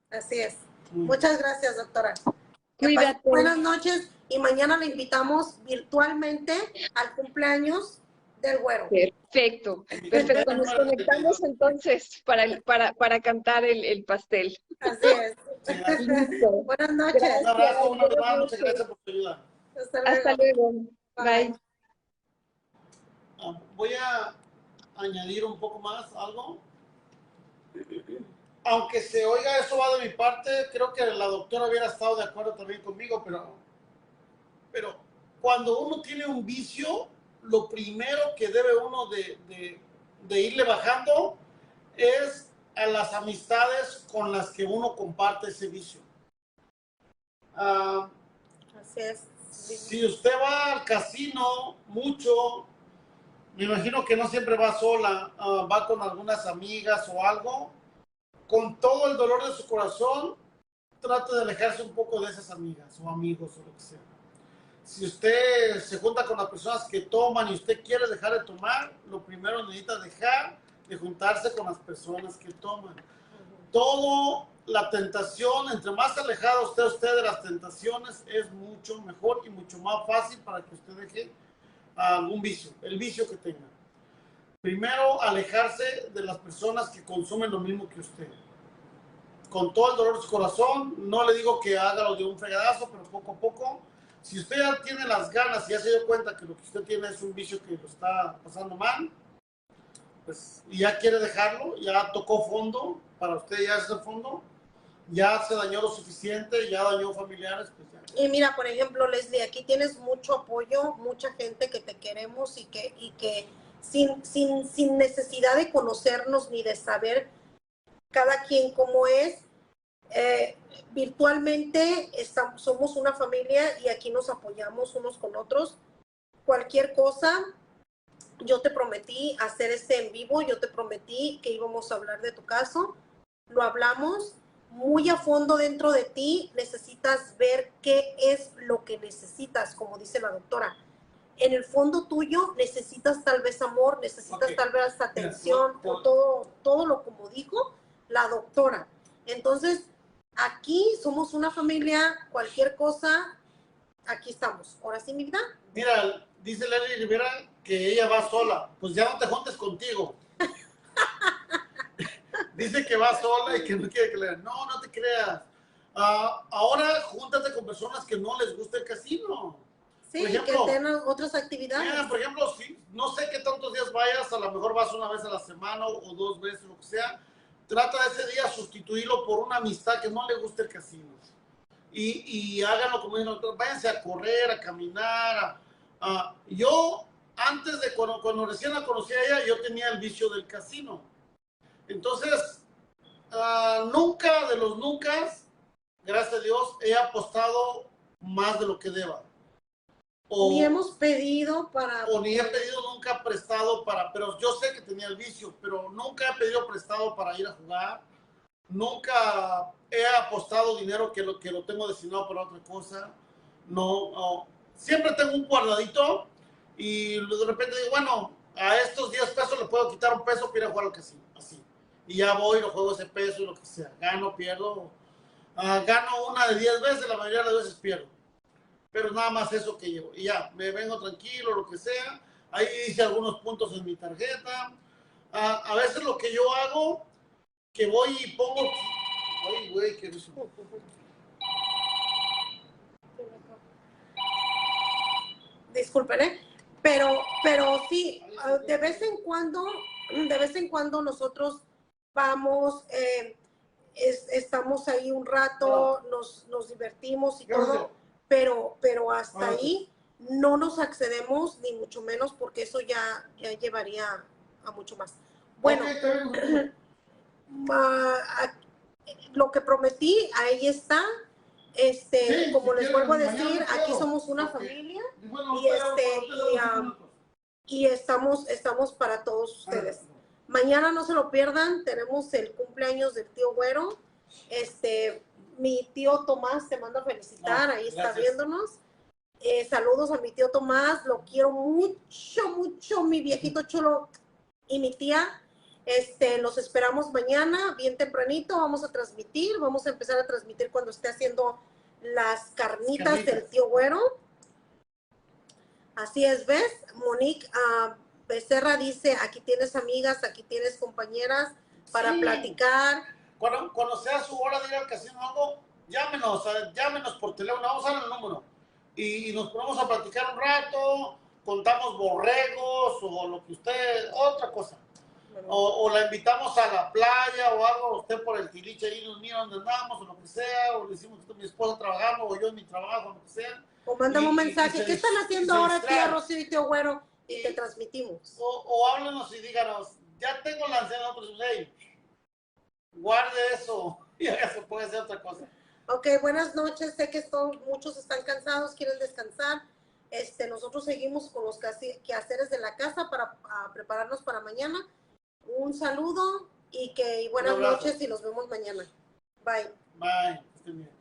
Así es. Muchas gracias, doctora. Que pasen Cuídate. buenas noches y mañana le invitamos virtualmente al cumpleaños del Güero. Perfecto, perfecto. Nos conectamos entonces para cantar el pastel. Así es. Listo. Buenas noches. Gracias. Un abrazo, una vez más, Buenas muchas noches. gracias por tu ayuda. Hasta luego. Hasta luego. Bye. Bye. Voy a añadir un poco más algo. Aunque se oiga, eso va de mi parte, creo que la doctora hubiera estado de acuerdo también conmigo, pero cuando uno tiene un vicio, lo primero que debe uno de irle bajando es a las amistades con las que uno comparte ese vicio. Así es. Si usted va al casino mucho, me imagino que no siempre va sola, va con algunas amigas o algo, con todo el dolor de su corazón, trate de alejarse un poco de esas amigas o amigos o lo que sea. Si usted se junta con las personas que toman y usted quiere dejar de tomar, lo primero necesita dejar de juntarse con las personas que toman. Todo la tentación, entre más alejado usted de las tentaciones, es mucho mejor y mucho más fácil para que usted deje algún vicio, el vicio que tenga. Primero, alejarse de las personas que consumen lo mismo que usted. Con todo el dolor de su corazón, no le digo que haga lo de un fregadazo, pero poco a poco. Si usted ya tiene las ganas y ya se dio cuenta que lo que usted tiene es un vicio que lo está pasando mal, pues y ya quiere dejarlo, ya tocó fondo, para usted ya es el fondo, ya se dañó lo suficiente, ya dañó familiares, pues ya. Y mira, por ejemplo, Leslie, aquí tienes mucho apoyo, mucha gente que te queremos y que sin necesidad de conocernos ni de saber cada quien cómo es, virtualmente somos una familia y aquí nos apoyamos unos con otros. Cualquier cosa, yo te prometí hacer este en vivo, yo te prometí que íbamos a hablar de tu caso, lo hablamos muy a fondo dentro de ti, necesitas ver qué es lo que necesitas, como dice la doctora. En el fondo tuyo necesitas tal vez amor, necesitas tal vez atención, o todo lo como dijo la doctora. Entonces, aquí somos una familia, cualquier cosa, aquí estamos. Ahora sí, mi vida. Mira, dice Leslie Rivera que ella va sola. Pues ya no te juntes contigo. Dice que va sola y que no quiere que le den. No, no te creas. Ahora júntate con personas que no les gusta el casino. Sí, por ejemplo, que tengan otras actividades. Mira, por ejemplo, si no sé qué tantos días vayas, a lo mejor vas una vez a la semana o 2 veces, lo que sea. Trata de ese día sustituirlo por una amistad que no le guste el casino. Y háganlo como dicen, váyanse a correr, a caminar. Yo, antes de cuando recién la conocí a ella, yo tenía el vicio del casino. Entonces, nunca de los nunca, gracias a Dios, he apostado más de lo que deba. Ni hemos pedido para... O ni he pedido nunca prestado para... Pero yo sé que tenía el vicio, pero nunca he pedido prestado para ir a jugar nunca he apostado dinero que lo tengo destinado para otra cosa. No, siempre tengo un guardadito y de repente digo, bueno, a estos 10 pesos le puedo quitar un peso para ir a jugar al casino, así. Y ya voy, lo juego ese peso y lo que sea. Gano, pierdo. Gano una de 10 veces, la mayoría de las veces pierdo. Pero nada más eso que llevo. Y ya, me vengo tranquilo, lo que sea. Ahí hice algunos puntos en mi tarjeta. A veces lo que yo hago, que voy y pongo... Ay, güey, ¿qué es eso? Disculpen, ¿eh? Pero sí, de vez en cuando nosotros vamos, estamos ahí un rato, nos divertimos y todo, pero hasta ahí no nos accedemos, ni mucho menos, porque eso ya llevaría a mucho más. Bueno, lo que prometí, ahí está. Como les vuelvo a decir, aquí somos una familia y estamos para todos ustedes. Mañana no se lo pierdan, tenemos el cumpleaños del tío Güero. Mi tío Tomás te manda a felicitar, ahí está viéndonos. Saludos a mi tío Tomás, lo quiero mucho, mucho, mi viejito chulo y mi tía. Los esperamos mañana, bien tempranito, vamos a transmitir, vamos a empezar a transmitir cuando esté haciendo las carnitas del tío Güero. Así es, ¿ves? Monique Becerra dice, aquí tienes amigas, aquí tienes compañeras para platicar. Cuando sea su hora de ir al casino o algo, llámenos por teléfono, vamos a dar el número. Y nos ponemos a platicar un rato, contamos borregos o lo que usted, otra cosa. O la invitamos a la playa o algo, usted por el tiliche ahí nos mira donde andamos o lo que sea, o le decimos que mi esposa trabajando o yo en mi trabajo, o lo que sea. O mandamos un mensaje, ¿qué están haciendo ahora tía Rocío y tío Güero? Y te transmitimos. O háblenos y díganos, ya tengo la ansiedad, nosotros, hey, guarde eso, y eso puede ser otra cosa. Ok, buenas noches, sé que muchos están cansados, quieren descansar. Nosotros seguimos con los quehaceres de la casa para prepararnos para mañana. Un saludo y buenas noches y nos vemos mañana. Bye. Bye.